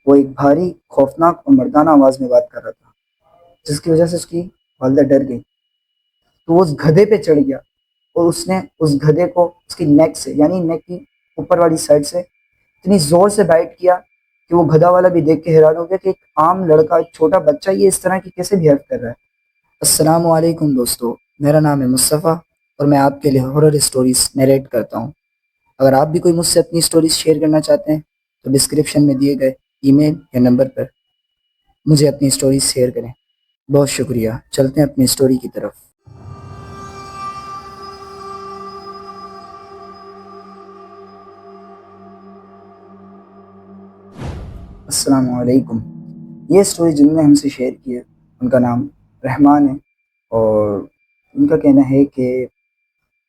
वो एक भारी, खौफनाक और मर्दाना आवाज़ में बात कर रहा था, जिसकी वजह से उसकी वालिदा डर गई। तो वो उस गधे पे चढ़ गया और उसने उस गधे को उसकी नेक से, यानी नेक की ऊपर वाली साइड से इतनी ज़ोर से बाइट किया कि वो गधा वाला भी देख के हैरान हो गया कि एक आम लड़का, एक छोटा बच्चा ये इस तरह की कैसे बिहेव कर रहा है। अस्सलाम वालेकुम दोस्तों, मेरा नाम है मुस्तफ़ा और मैं आपके लिए हॉरर स्टोरीज़ नरेट करता हूँ। अगर आप भी कोई मुझसे अपनी स्टोरीज़ शेयर करना चाहते हैं तो डिस्क्रिप्शन में दिए गए ईमेल या नंबर पर मुझे अपनी स्टोरीज़ शेयर करें। बहुत शुक्रिया। चलते हैं अपनी स्टोरी की तरफ। अस्सलाम वालेकुम। ये स्टोरी जिन्होंने हमसे शेयर की है उनका नाम रहमान है और उनका कहना है कि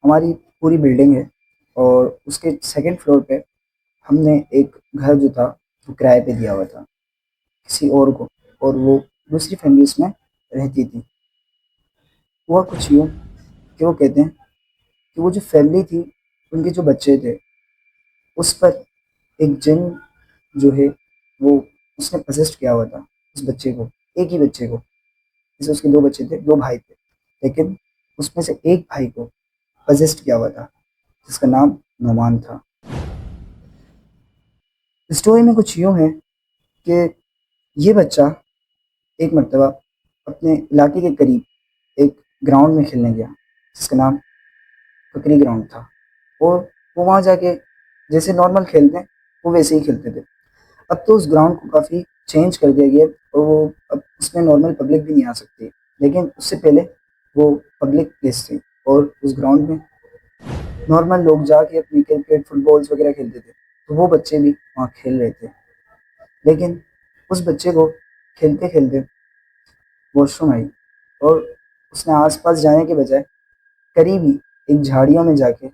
हमारी पूरी बिल्डिंग है और उसके सेकंड फ्लोर पे हमने एक घर जो था वो किराए पे दिया हुआ था किसी और को, और वो दूसरी फैमिली उसमें रहती थी। हुआ कुछ यूँ कि वो कहते हैं कि वो जो फैमिली थी उनके जो बच्चे थे उस पर एक जिन जो है वो उसने पजेस्ट किया हुआ था उस बच्चे को, एक ही बच्चे को। जैसे उसके दो बच्चे थे, दो भाई थे, लेकिन उसमें से एक भाई को पजेस्ट किया हुआ था जिसका नाम नोमान था। स्टोरी में कुछ यूँ है कि ये बच्चा एक मर्तबा अपने इलाके के करीब एक ग्राउंड में खेलने गया जिसका नाम ककरी ग्राउंड था, और वो वहाँ जाके जैसे नॉर्मल खेलते हैं वो वैसे ही खेलते थे। अब तो उस ग्राउंड को काफ़ी चेंज कर दिया गया और वो अब उसमें नॉर्मल पब्लिक भी नहीं आ सकती, लेकिन उससे पहले वो पब्लिक प्लेस थी और उस ग्राउंड में नॉर्मल लोग जाके अपनी क्रिकेट फुटबॉल्स वगैरह खेलते थे। तो वो बच्चे भी वहाँ खेल रहे थे, लेकिन उस बच्चे को खेलते खेलते वॉशरूम आई और उसने आसपास जाने के बजाय करीब ही एक झाड़ियों में जाके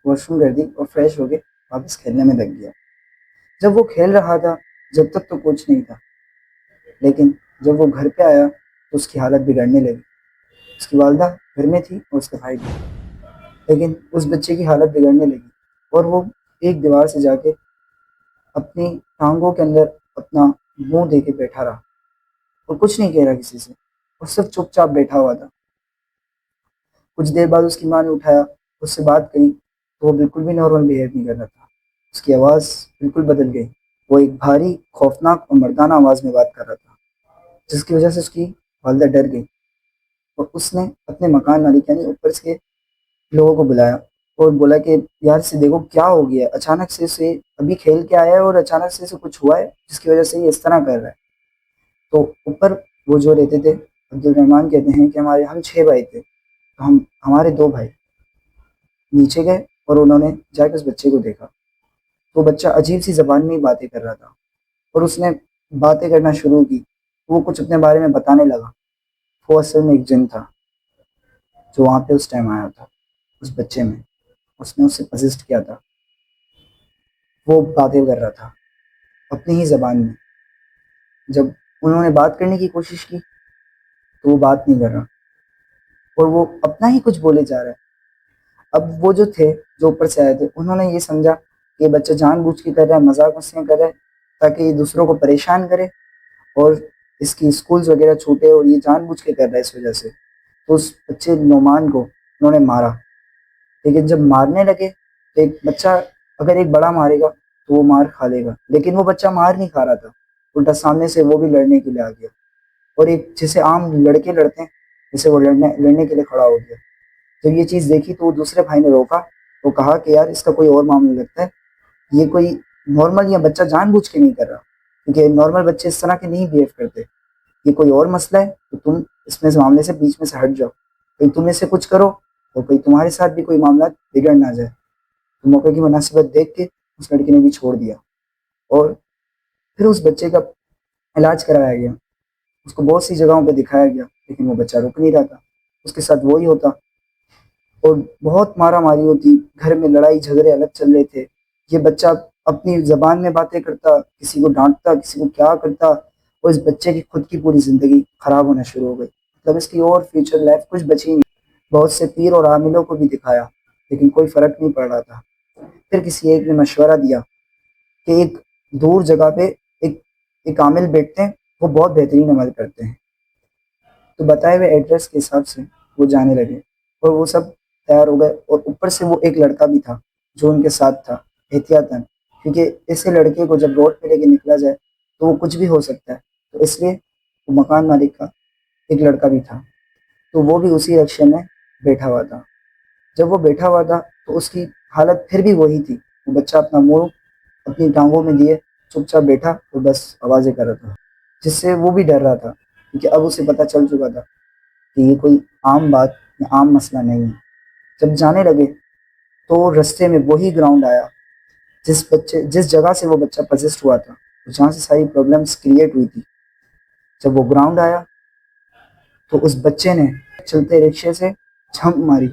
वॉशरूम कर दी और फ्रेश होके वापस खेलने में लग गया। जब वो खेल रहा था जब तक तो कुछ नहीं था, लेकिन जब वो घर पे आया तो उसकी हालत बिगड़ने लगी। उसकी वालदा घर में थी और उसका भाई भी, लेकिन उस बच्चे की हालत बिगड़ने लगी और वो एक दीवार से जाके अपनी टांगों के अंदर अपना मुंह दे के बैठा रहा और कुछ नहीं कह रहा किसी से, और सिर्फ चुपचाप बैठा हुआ था। कुछ देर बाद उसकी माँ ने उठाया, उससे बात करी तो वो बिल्कुल भी नॉर्मल बिहेव नहीं कर रहा था। उसकी आवाज़ बिल्कुल बदल गई। वो एक भारी, खौफनाक और मर्दाना आवाज़ में बात कर रहा था, जिसकी वजह से उसकी वालिदा डर गई और उसने अपने मकान मालिक यानी ऊपर के लोगों को बुलाया और बोला कि यार इसे देखो क्या हो गया है? अचानक से इसे अभी खेल के आया है और अचानक से इसे कुछ हुआ है जिसकी वजह से ये इस तरह कर रहा है। तो ऊपर वो जो रहते थे, अब्दुल रहमान, कहते हैं कि हमारे हम 6 भाई थे, तो हम हमारे 2 भाई नीचे गए और उन्होंने जाके उस बच्चे को देखा। तो बच्चा अजीब सी ज़बान में ही बातें कर रहा था और उसने बातें करना शुरू की। वो कुछ अपने बारे में बताने लगा। वो असल में एक जिन था जो वहाँ पे उस टाइम आया था उस बच्चे में, उसने उसे पजेस्ट किया था। वो बातें कर रहा था अपनी ही ज़बान में। जब उन्होंने बात करने की कोशिश की तो वो बात नहीं कर रहा और वो अपना ही कुछ बोले जा रहा है। अब वो जो थे, जो ऊपर से आए थे, उन्होंने ये समझा कि ये बच्चा जानबूझ के कर रहा है, मजाक मस्तियाँ कर रहा है ताकि ये दूसरों को परेशान करे और इसकी स्कूल्स वगैरह छूटे, और ये जानबूझ के कर रहा है इस वजह से। तो उस बच्चे नोमान को उन्होंने मारा। लेकिन जब मारने लगे तो एक बच्चा अगर एक बड़ा मारेगा तो वो मार खा लेगा, लेकिन वो बच्चा मार नहीं खा रहा था, उल्टा सामने से वो भी लड़ने के लिए आ गया और एक जैसे आम लड़के लड़ते हैं जैसे वो लड़ने लड़ने के लिए खड़ा हो गया। जब ये चीज़ देखी तो वो दूसरे भाई ने रोका। वो कहा कि यार इसका कोई और मामला लगता है, ये कोई नॉर्मल या बच्चा जानबूझ के नहीं कर रहा, क्योंकि नॉर्मल बच्चे इस तरह के नहीं बिहेव करते। ये कोई और मसला है तो तुम इसमें से मामले से बीच में से हट जाओ, कहीं तुम इससे कुछ करो और कहीं तुम्हारे साथ भी कोई मामला बिगड़ ना जाए। तो मौके की मुनासिबत देख के उस लड़के ने भी छोड़ दिया और फिर उस बच्चे का इलाज कराया गया। उसको बहुत सी जगहों पे दिखाया गया, लेकिन वो बच्चा रुक नहीं रहा था। उसके साथ वही होता और बहुत मारा मारी होती, घर में लड़ाई झगड़े अलग चल रहे थे। ये बच्चा अपनी ज़बान में बातें करता, किसी को डाँटता, किसी को क्या करता, और इस बच्चे की खुद की पूरी ज़िंदगी ख़राब होना शुरू हो गई। मतलब इसकी और फ्यूचर लाइफ कुछ बची नहीं। बहुत से पीर और आमिलों को भी दिखाया, लेकिन कोई फ़र्क नहीं पड़ रहा था। फिर किसी एक ने मशवरा दिया कि एक दूर जगह पे एक एक आमिल बैठते हैं, वो बहुत बेहतरीन अमल करते हैं। तो बताए हुए एड्रेस के हिसाब से वो जाने लगे और वो सब तैयार हो गए और ऊपर से वो एक लड़का भी था जो उनके साथ था एहतियातन, क्योंकि ऐसे लड़के को जब रोड पे लेके निकला जाए तो वो कुछ भी हो सकता है, तो इसलिए वो मकान मालिक का एक लड़का भी था, तो वो भी उसी रिक्शे में बैठा हुआ था। जब वो बैठा हुआ था तो उसकी हालत फिर भी वही थी, वो बच्चा अपना मुंह अपनी टांगों में दिए चुपचाप बैठा और बस आवाज़ें कर रहा था, जिससे वो भी डर रहा था, क्योंकि अब उसे पता चल चुका था कि ये कोई आम बात या आम मसला नहीं है। जब जाने लगे तो रास्ते में वही ग्राउंड आया जिस जगह से वो बच्चा पजेस्ट हुआ था, जहाँ से सारी प्रॉब्लम्स क्रिएट हुई थी। जब वो ग्राउंड आया तो उस बच्चे ने चलते रिक्शे से झंप मारी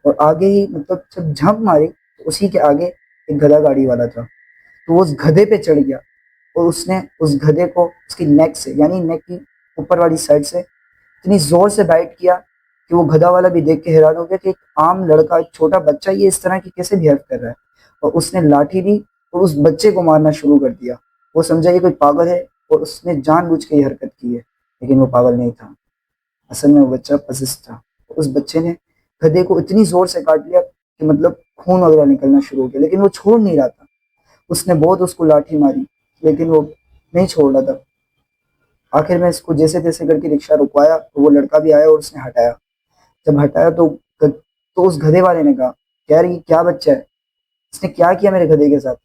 और आगे ही, मतलब जब झंप मारी तो उसी के आगे एक गधा गाड़ी वाला था, तो वो उस गधे पे चढ़ गया और उसने उस गधे को उसकी नेक से, यानी नेक की ऊपर वाली साइड से इतनी जोर से बाइट किया कि वो गधा वाला भी देख के हैरान हो गया कि एक आम लड़का, एक छोटा बच्चा ये इस तरह की कैसे बिहेव कर रहा है। और उसने लाठी ली और उस बच्चे को मारना शुरू कर दिया। वो समझा ये कोई पागल है और उसने जानबूझ के ये हरकत की है, लेकिन वो पागल नहीं था, असल में वो बच्चा पसिस था। उस बच्चे ने गधे को इतनी जोर से काट लिया कि मतलब खून वगैरह निकलना शुरू हो गया, लेकिन वो छोड़ नहीं रहा था। उसने बहुत उसको लाठी मारी लेकिन वो नहीं छोड़ रहा था। आखिर में इसको जैसे तैसे करके रिक्शा रुकवाया तो वो लड़का भी आया और उसने हटाया। जब हटाया तो उस गधे वाले ने कहा, यार ये क्या बच्चा है, इसने क्या किया मेरे गधे के साथ,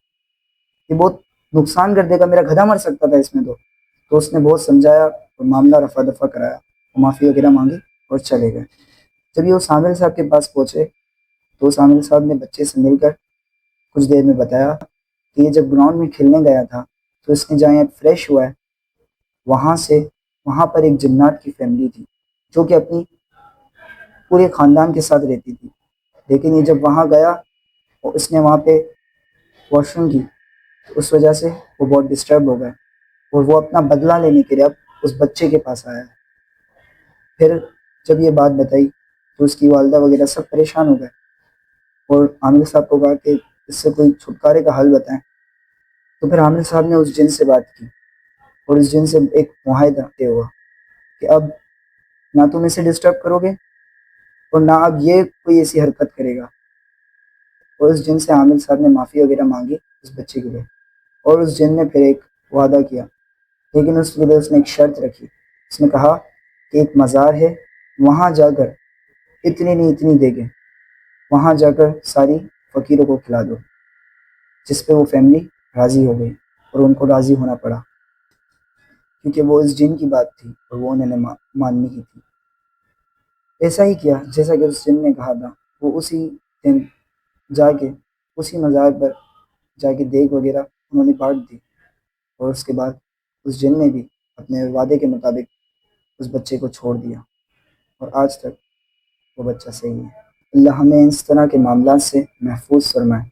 ये बहुत नुकसान कर देगा, मेरा गधा मर सकता था इसमें। तो उसने बहुत समझाया और मामला रफा दफा कराया और माफ़ी वगैरह मांगी और चले गए। जब ये उस आमिर साहब के पास पहुंचे तो उस आमिर साहब ने बच्चे से मिलकर कुछ देर में बताया कि ये जब ग्राउंड में खेलने गया था तो इसने जहाँ यहाँ फ्रेश हुआ है, वहाँ से वहाँ पर एक जिन्नात की फैमिली थी जो कि अपनी पूरे ख़ानदान के साथ रहती थी। लेकिन ये जब वहाँ गया और उसने वहाँ पे वॉशरूम की, तो उस वजह से वो बहुत डिस्टर्ब हो गए और वो अपना बदला लेने के लिए अब उस बच्चे के पास आया है। फिर जब ये बात बताई तो उसकी वालदा वगैरह सब परेशान हो गए और आमिर साहब को कहा कि इससे कोई छुटकारे का हल बताएं। तो फिर आमिर साहब ने उस जिन से बात की और उस जिन से एक मुआहदा तय हुआ कि अब ना तुम इसे डिस्टर्ब करोगे और ना अब ये कोई ऐसी हरकत करेगा। और उस जिन से आमिर साहब ने माफ़ी वगैरह मांगी उस बच्चे के लिए, और उस जिन ने फिर एक वादा किया, लेकिन उसके लिए उसने एक शर्त रखी। उसने कहा कि एक मज़ार है, वहाँ जाकर इतनी नहीं इतनी देंगे, वहाँ जाकर सारी फ़कीरों को खिला दो। जिस पे वो फैमिली राज़ी हो गई और उनको राज़ी होना पड़ा, क्योंकि वो इस जिन की बात थी और वो उन्होंने माननी ही थी। ऐसा ही किया जैसा कि उस जिन ने कहा था। वो उसी दिन जाके उसी मज़ार पर जाके देग वगैरह उन्होंने बाँट दी और उसके बाद उस जिन ने भी अपने वादे के मुताबिक उस बच्चे को छोड़ दिया और आज तक वो बच्चा सही है। अल्लाह हमें इस तरह के मामलात से महफूज फरमाए।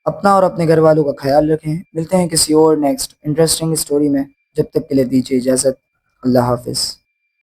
अपना और अपने घर वालों का ख्याल रखें। मिलते हैं किसी और नेक्स्ट इंटरेस्टिंग स्टोरी में। जब तक के लिए दीजिए इजाज़त। अल्लाह हाफ़िज़।